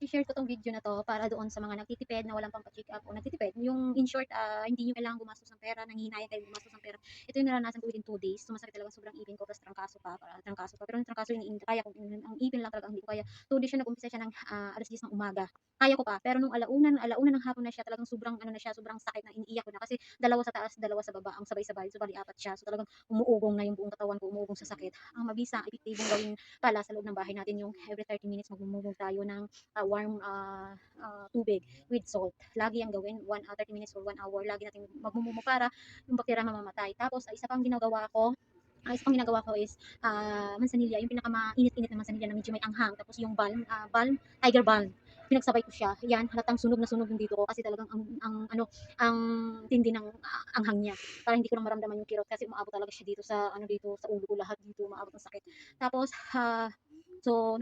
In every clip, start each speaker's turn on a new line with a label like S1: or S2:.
S1: i-share ko 'tong video na 'to para doon sa mga nagtitipid na walang pampa-check-up o nagtitipid, yung in short, hindi niyo kailangang gumastos ng pera, nanghihinayang kayong gumastos ng pera. Ito yung naranasan ko within 2 days, sumasakit talaga sobrang ipin ko ta's trangkaso pa. Pero yung trangkaso yung kaya ko, ang ipin lang talaga ang hindi ko kaya. 2 days siya, nag-umpisa siya ng, 10:00 ng umaga, kaya ko pa. Pero nung alauna ng hapon na siya, talagang sobrang ano na siya, sobrang sakit na iniiyak ko na kasi dalawa sa taas, dalawa sa baba, ang sabay-sabay, so bali 4 siya. So talagang umuugong na yung buong katawan ko, umuugong sa sakit. Ang mabisa, epektibong gawin pala sa loob ng bahay natin yung every 30 minutes magmumulog tayo ng warm tubig with salt. Lagi ang gawin, 30 minutes or 1 hour, lagi natin magmumumo para yung bakterya mamamatay. Tapos, isa pang ginagawa ko is mansanilya, yung pinakamainit-init na mansanilya na medyo may anghang. Tapos yung tiger balm. Pinagsabay ko siya. Yan, halatang sunog na sunog yung dito ko kasi talagang ang tindi ng anghang niya. Para hindi ko na maramdaman yung kirot kasi umaabot talaga siya dito sa dito sa ulo ko, lahat dito umaabot ng sakit. Tapos, so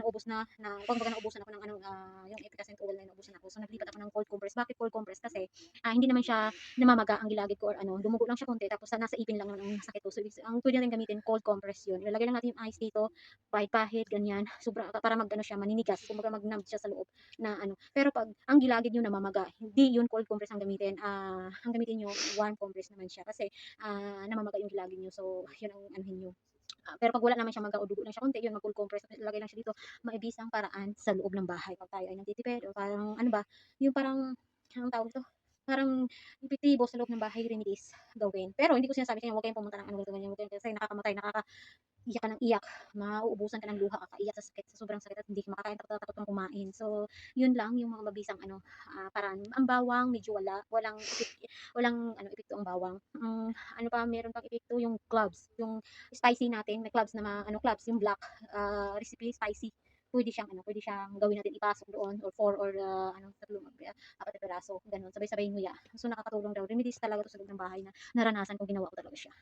S1: kumbaga naubusan ako ng yung efficacent oil na naubusan ako. So naglipat ako ng cold compress. Bakit cold compress? Kasi hindi naman siya namamaga ang gilagid ko or dumugo lang siya konti tapos nasa ipin lang naman ang sakit ko. So ang pwede natin gamitin cold compress 'yun. Ilalagay lang natin yung ice dito, pahit-pahit ganyan. Sobra para siya maninigas, kumbaga mag-numb siya sa loob na Pero pag ang gilagid niyo namamaga, hindi 'yun cold compress ang gamitin. Ang gamitin niyo warm compress naman siya kasi namamaga yung gilagid niyo. So 'yun ang anuhin niyo. Pero pag wala naman siyang maga o dugo lang siya konti, yun mag-cold compress, ilagay lang siya dito, maibisang paraan sa loob ng bahay pag tayo ay nagtitipid o parang yung parang, anong tawag dito, parang epektibo sa loob ng bahay remedies gawin. Pero hindi ko sinasabi sa inyo huwag kayong pumunta ng ganito, ganyan, kasi nakakamatay, iyak ka ng iyak, mauubusan ka ng luha, kakaiyak sa sakit, sa sobrang sakit at hindi ka makakain, takot kang kumain. So, yun lang yung mga mabisang paraan. Ang bawang medyo walang epekto ang bawang. Ano pa meron pang epekto yung cloves, yung spicy natin, may cloves na cloves, yung black recipe spicy. Pwede siyang gawin natin ipasok doon or 4 or 4 na piraso, gano'n, sabay-sabay nguya. So nakakatulong daw. Remedies talaga 'to sa loob ng bahay na naranasan ko, ginawa ko talaga siya.